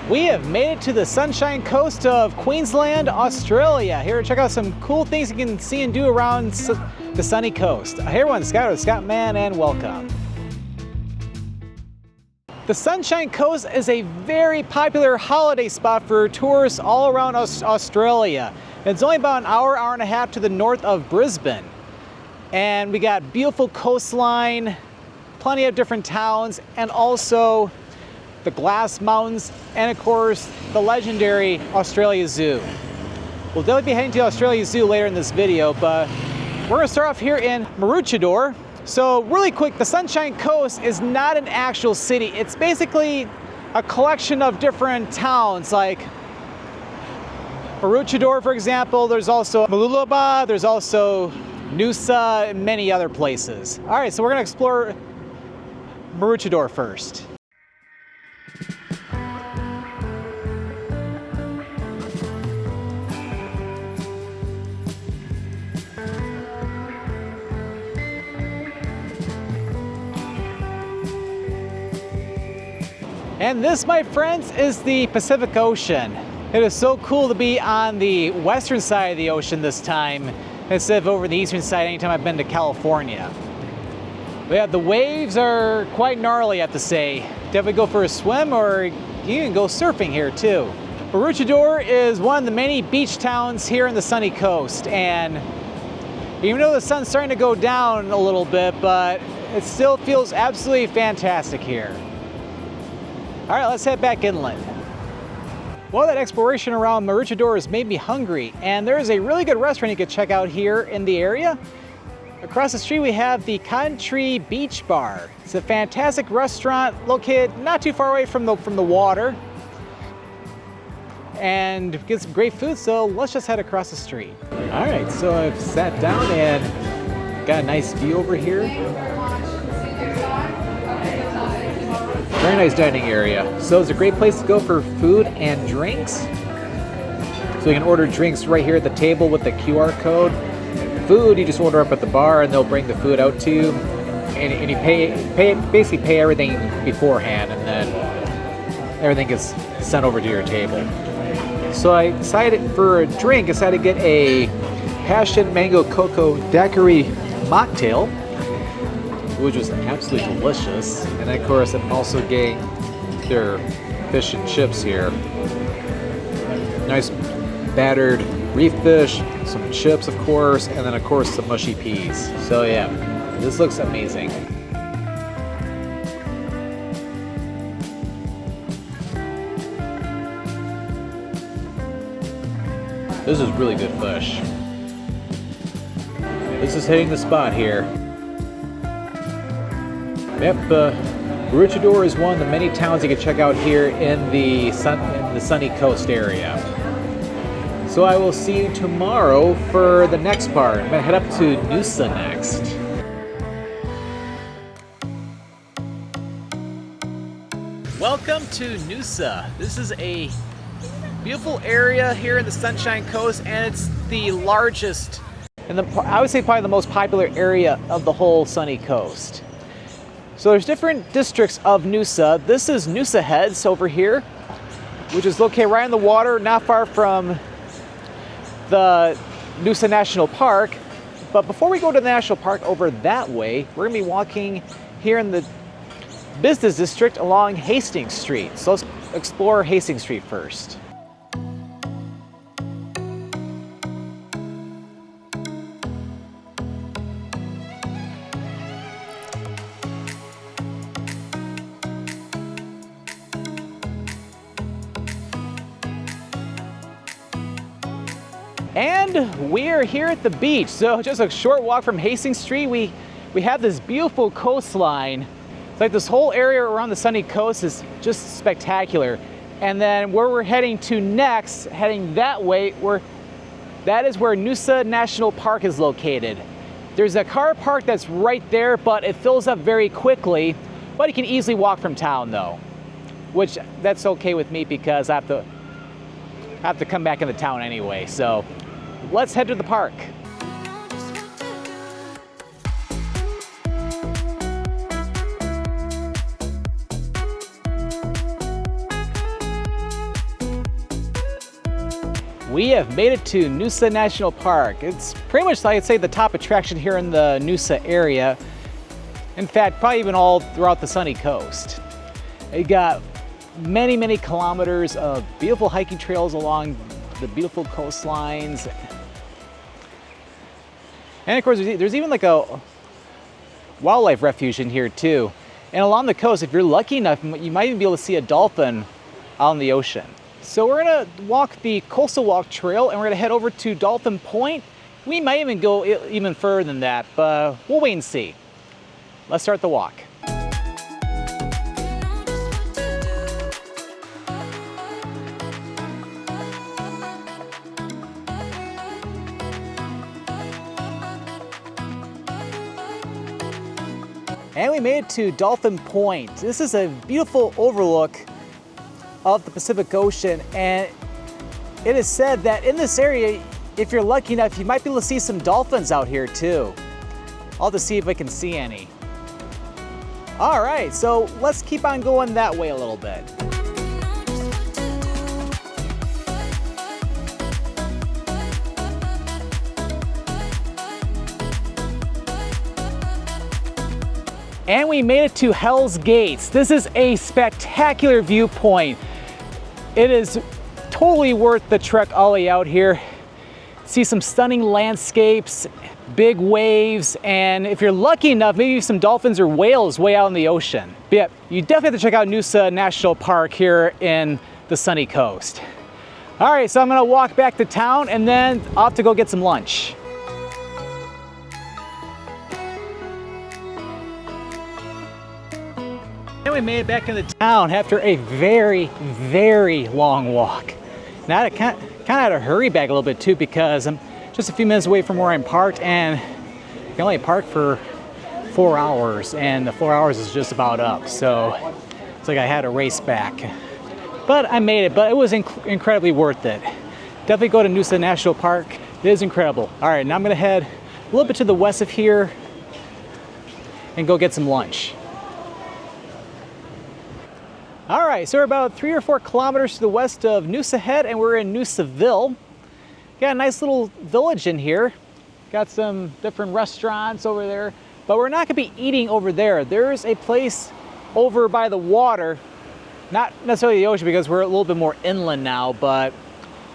We have made it to the Sunshine Coast of Queensland, Australia. Here to check out some cool things you can see and do around the sunny coast. Hey everyone, Scott with Scott Man, and welcome. The Sunshine Coast is a very popular holiday spot for tourists all around Australia. It's only about an hour and a half to the north of Brisbane. And we got beautiful coastline, plenty of different towns, and also the Glass Mountains, and of course, the legendary Australia Zoo. We'll definitely be heading to the Australia Zoo later in this video, but we're gonna start off here in Maroochydore. So really quick, the Sunshine Coast is not an actual city. It's basically a collection of different towns, like Maroochydore, for example. There's also Mooloolaba, there's also Noosa, and many other places. All right, so we're gonna explore Maroochydore first. And this, my friends, is the Pacific Ocean. It is so cool to be on the western side of the ocean this time, instead of over the eastern side anytime I've been to California. But yeah, the waves are quite gnarly, I have to say. Definitely go for a swim, or you can go surfing here too. Maroochydore is one of the many beach towns here in the sunny coast, and even though the sun's starting to go down a little bit, but it still feels absolutely fantastic here. All right, let's head back inland. Well, that exploration around Maroochydore has made me hungry, and there is a really good restaurant you can check out here in the area. Across the street we have the Cotton Tree Beach Bar. It's a fantastic restaurant located not too far away from the water, and get some great food, so let's just head across the street. All right, so I've sat down and got a nice view over here. Very nice dining area. So it's a great place to go for food and drinks. So you can order drinks right here at the table with the QR code. Food, you just order up at the bar and they'll bring the food out to you. And you basically pay everything beforehand, and then everything gets sent over to your table. So I decided for a drink, I decided to get a passion mango cocoa daiquiri mocktail, which was absolutely delicious. And of course, I'm also getting their fish and chips here. Nice battered reef fish, some chips, of course, and then of course some mushy peas. So yeah, this looks amazing. This is really good fish. This is hitting the spot here. Yep, Maroochydore is one of the many towns you can check out here in the sunny coast area. So I will see you tomorrow for the next part. I'm gonna head up to Noosa next. Welcome to Noosa. This is a beautiful area here in the Sunshine Coast, and it's the largest, and I would say probably the most popular area of the whole sunny coast. So there's different districts of Noosa. This is Noosa Heads over here, which is located right on the water, not far from the Noosa National Park. But before we go to the National Park over that way, we're gonna be walking here in the business district along Hastings Street. So let's explore Hastings Street first. And we're here at the beach. So just a short walk from Hastings Street, we have this beautiful coastline. It's like this whole area around the sunny coast is just spectacular. And then where we're heading to next, heading that way, that is where Noosa National Park is located. There's a car park that's right there, but it fills up very quickly. But you can easily walk from town though, which that's okay with me because I have to come back into town anyway. So let's head to the park. We have made it to Noosa National Park. It's pretty much, I'd say, the top attraction here in the Noosa area. In fact, probably even all throughout the sunny coast. It got many, many kilometers of beautiful hiking trails along the beautiful coastlines. And of course, there's even like a wildlife refuge in here too. And along the coast, if you're lucky enough, you might even be able to see a dolphin out in the ocean. So we're gonna walk the Coastal Walk Trail and we're gonna head over to Dolphin Point. We might even go even further than that, but we'll wait and see. Let's start the walk. And we made it to Dolphin Point. This is a beautiful overlook of the Pacific Ocean, and it is said that in this area, if you're lucky enough, you might be able to see some dolphins out here too. I'll have to see if I can see any. All right, so let's keep on going that way a little bit. And we made it to Hell's Gates. This is a spectacular viewpoint. It is totally worth the trek all the way out here. See some stunning landscapes, big waves, and if you're lucky enough, maybe some dolphins or whales way out in the ocean. But yeah, you definitely have to check out Noosa National Park here in the sunny coast. All right, so I'm gonna walk back to town and then I'll have to go get some lunch. And we made it back into town after a very, very long walk. Now I kind of had to hurry back a little bit too because I'm just a few minutes away from where I'm parked, and I can only park for 4 hours, and the 4 hours is just about up. So it's like I had to race back. But I made it, but it was incredibly worth it. Definitely go to Noosa National Park. It is incredible. All right, now I'm gonna head a little bit to the west of here and go get some lunch. All right, so we're about 3 or 4 kilometers to the west of Noosa Head, and we're in Noosaville. Got a nice little village in here. Got some different restaurants over there, but we're not gonna be eating over there. There's a place over by the water, not necessarily the ocean because we're a little bit more inland now, but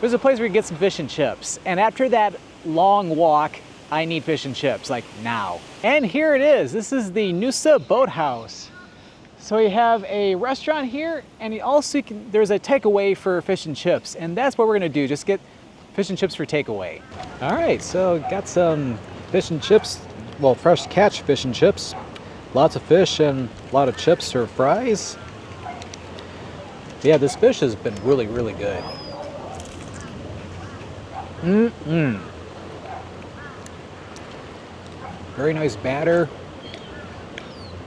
there's a place where you get some fish and chips. And after that long walk, I need fish and chips, like now. And here it is. This is the Noosa Boathouse. So we have a restaurant here, and there's a takeaway for fish and chips, and that's what we're gonna do, just get fish and chips for takeaway. All right, so got some fish and chips, well, fresh catch fish and chips. Lots of fish and a lot of chips or fries. Yeah, this fish has been really, really good. Very nice batter,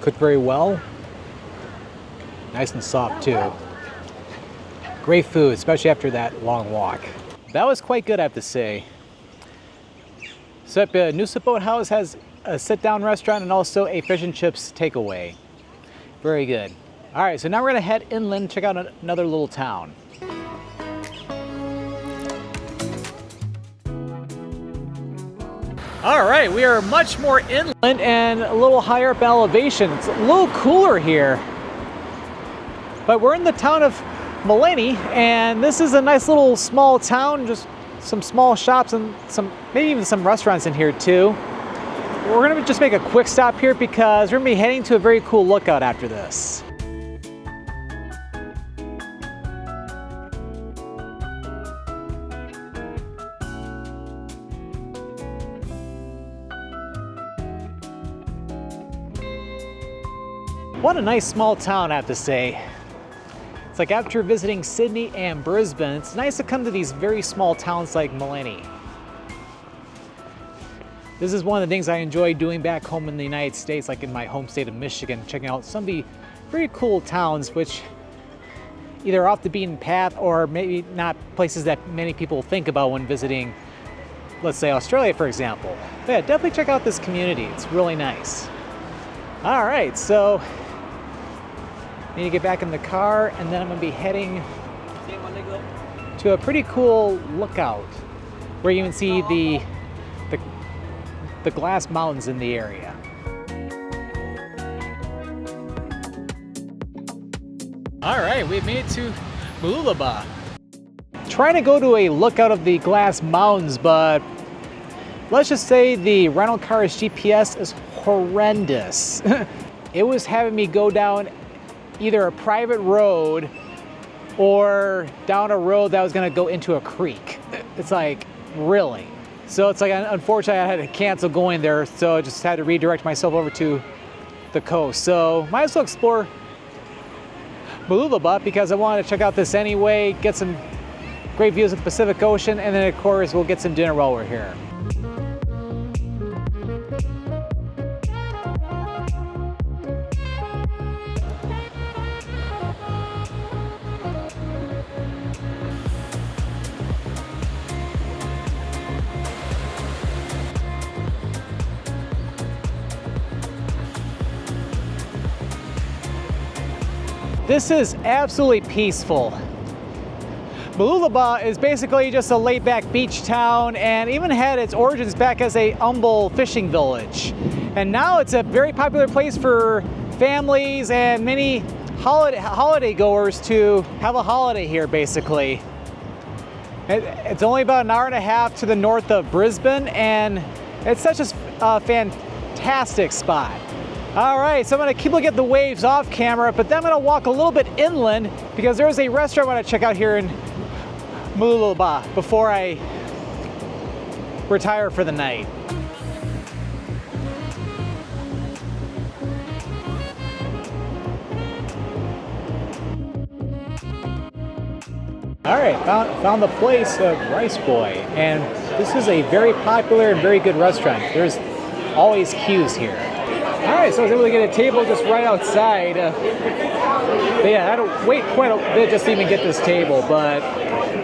cooked very well. Nice and soft too. Great food, especially after that long walk. That was quite good, I have to say. So Noosa Boathouse has a sit-down restaurant and also a fish and chips takeaway. Very good. All right, so now we're gonna head inland, check out another little town. All right, we are much more inland and a little higher up in elevation. It's a little cooler here. But we're in the town of Maleny, and this is a nice little small town, just some small shops and maybe even some restaurants in here too. We're gonna just make a quick stop here because we're gonna be heading to a very cool lookout after this. What a nice small town, I have to say. It's like after visiting Sydney and Brisbane, it's nice to come to these very small towns like Maleny. This is one of the things I enjoy doing back home in the United States, like in my home state of Michigan, checking out some of the very cool towns which either off the beaten path or maybe not places that many people think about when visiting, let's say Australia, for example. But yeah, definitely check out this community. It's really nice. All right, so need to get back in the car, and then I'm gonna be heading to a pretty cool lookout where you can see the glass mountains in the area. All right, we've made it to Mooloolaba. Trying to go to a lookout of the glass mountains, but let's just say the rental car's GPS is horrendous. It was having me go down either a private road or down a road that was gonna go into a creek. It's like, really? So it's like, unfortunately I had to cancel going there, so I just had to redirect myself over to the coast. So might as well explore Mooloolaba because I wanted to check out this anyway, get some great views of the Pacific Ocean, and then of course we'll get some dinner while we're here. This is absolutely peaceful. Mooloolaba is basically just a laid-back beach town and even had its origins back as a humble fishing village. And now it's a very popular place for families and many holiday goers to have a holiday here, basically. It's only about an hour and a half to the north of Brisbane, and it's such a fantastic spot. All right, so I'm gonna keep looking at the waves off camera, but then I'm gonna walk a little bit inland because there's a restaurant I wanna check out here in Mooloolaba before I retire for the night. All right, found the place of Rice Boy, and this is a very popular and very good restaurant. There's always queues here. All right, so I was able to get a table just right outside. But yeah, I had to wait quite a bit just to even get this table, but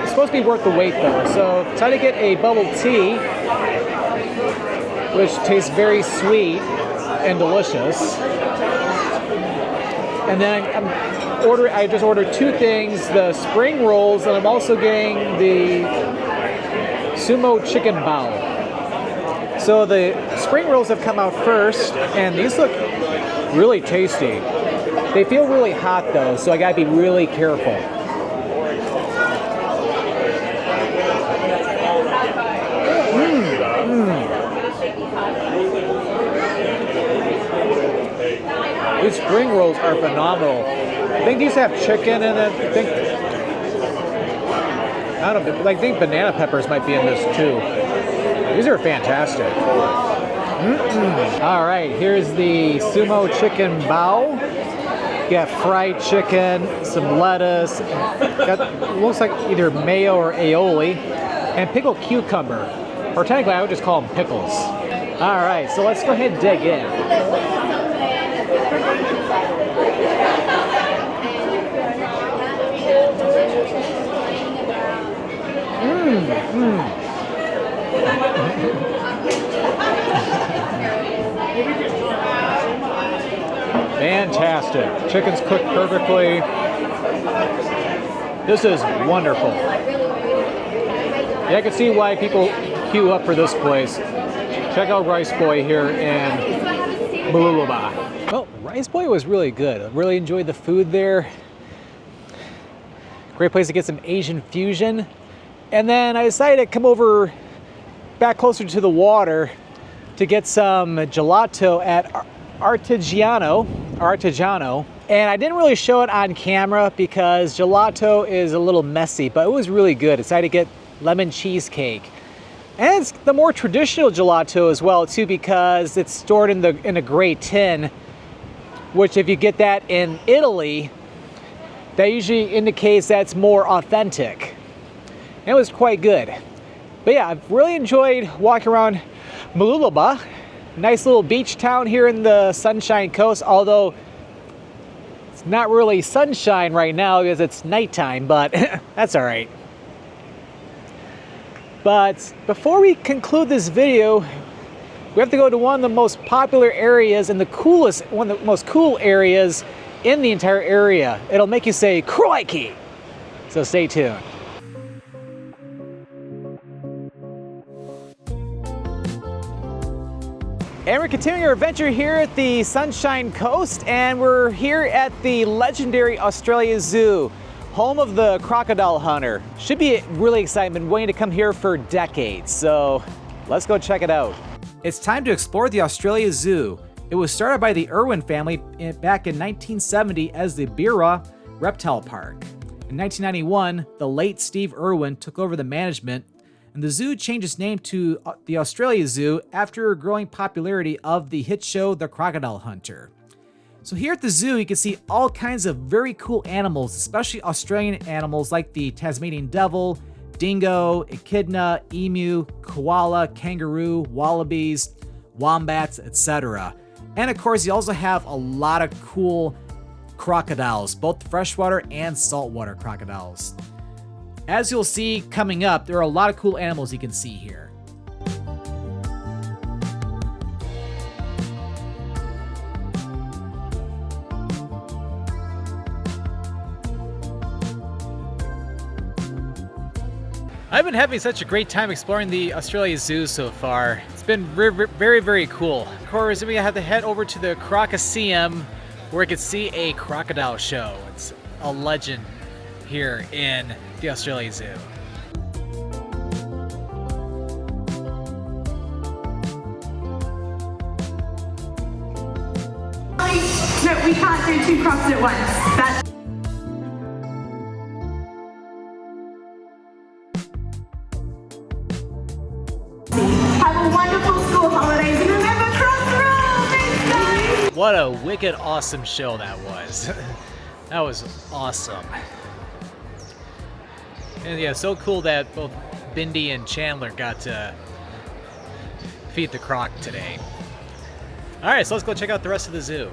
it's supposed to be worth the wait though. So decided to get a bubble tea, which tastes very sweet and delicious. And then I just ordered two things, the spring rolls, and I'm also getting the sumo chicken bao. So the spring rolls have come out first, and these look really tasty. They feel really hot though, so I gotta be really careful. These spring rolls are phenomenal. I think these have chicken in it. I think banana peppers might be in this too. These are fantastic. All right, here's the sumo chicken bao. You got fried chicken, some lettuce, looks like either mayo or aioli, and pickled cucumber. Or technically, I would just call them pickles. All right, so let's go ahead and dig in. Fantastic. Chicken's cooked perfectly. This is wonderful. Yeah, I can see why people queue up for this place. Check out Rice Boy here in Mooloolaba. Well, Rice Boy was really good. I really enjoyed the food there. Great place to get some Asian fusion. And then I decided to come over back closer to the water to get some gelato at Artigiano. And I didn't really show it on camera because gelato is a little messy, but it was really good. I decided to get lemon cheesecake. And it's the more traditional gelato as well too, because it's stored in a gray tin, which if you get that in Italy, that usually indicates that's more authentic. And it was quite good. But yeah, I've really enjoyed walking around Mooloolaba. Nice little beach town here in the Sunshine Coast, although it's not really sunshine right now because it's nighttime, but that's all right. But before we conclude this video, we have to go to one of the most popular areas and one of the most cool areas in the entire area. It'll make you say, crikey! So stay tuned. And we're continuing our adventure here at the Sunshine Coast, and we're here at the legendary Australia Zoo, home of the Crocodile Hunter. Should be really exciting. Been waiting to come here for decades, so let's go check it out. It's time to explore the Australia Zoo. It was started by the Irwin family back in 1970 as the Birra Reptile Park. In 1991, the late Steve Irwin took over the management, and the zoo changed its name to the Australia Zoo after growing popularity of the hit show The Crocodile Hunter. So here at the zoo, you can see all kinds of very cool animals, especially Australian animals like the Tasmanian devil, dingo, echidna, emu, koala, kangaroo, wallabies, wombats, etc. And of course, you also have a lot of cool crocodiles, both freshwater and saltwater crocodiles. As you'll see coming up, there are a lot of cool animals you can see here. I've been having such a great time exploring the Australia Zoo so far. It's been very, very cool. Of course, we have to head over to the Crocoseum where we can see a crocodile show. It's a legend here in the Australia Zoo. No, we can't do two crocs at once. Have a wonderful school holidays and remember cross rule! Thanks, guys! What a wicked awesome show that was. That was awesome. And yeah, so cool that both Bindi and Chandler got to feed the croc today. All right, so let's go check out the rest of the zoo.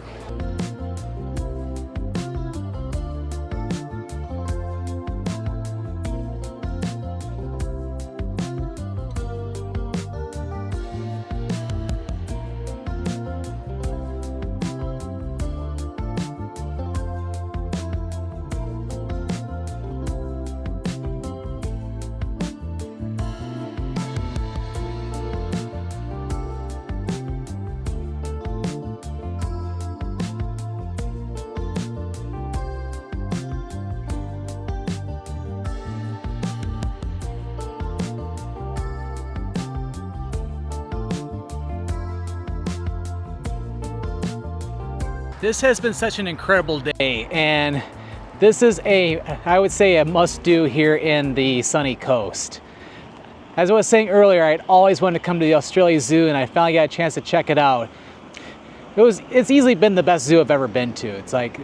This has been such an incredible day, and this is I would say a must-do here in the sunny coast. As I was saying earlier, I'd always wanted to come to the Australia Zoo, and I finally got a chance to check it out. It's easily been the best zoo I've ever been to. It's like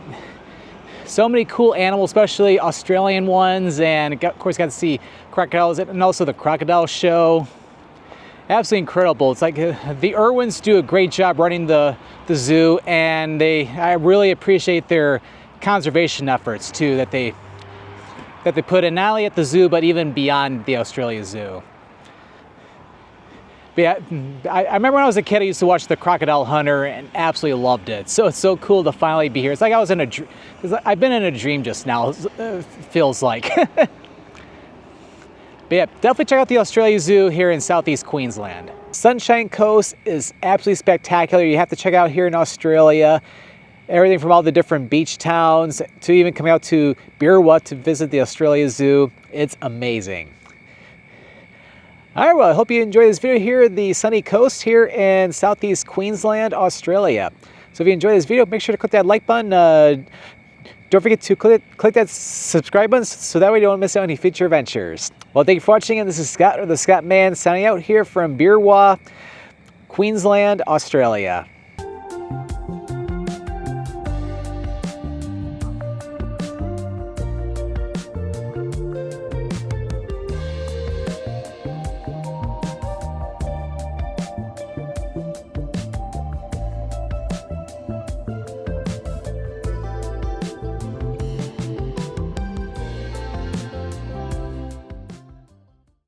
so many cool animals, especially Australian ones, and of course got to see crocodiles and also the crocodile show. Absolutely incredible. It's like the Irwins do a great job running the zoo, and I really appreciate their conservation efforts too that they put in not only at the zoo but even beyond the Australia Zoo. But yeah, I remember when I was a kid, I used to watch the Crocodile Hunter and absolutely loved it. So it's so cool to finally be here. It's like I was in a dream. I've been in a dream just now. It feels like. But yeah, definitely check out the Australia Zoo here in southeast Queensland. Sunshine Coast is absolutely spectacular. You have to check out here in Australia. Everything from all the different beach towns to even coming out to Birra to visit the Australia Zoo. It's amazing. All right, well, I hope you enjoyed this video here in the sunny coast here in southeast Queensland, Australia. So if you enjoyed this video, make sure to click that like button. Don't forget to click that subscribe button so that way you don't miss out any future adventures. Well, thank you for watching, and this is Scott, or the Scott Man, signing out here from Birra, Queensland, Australia.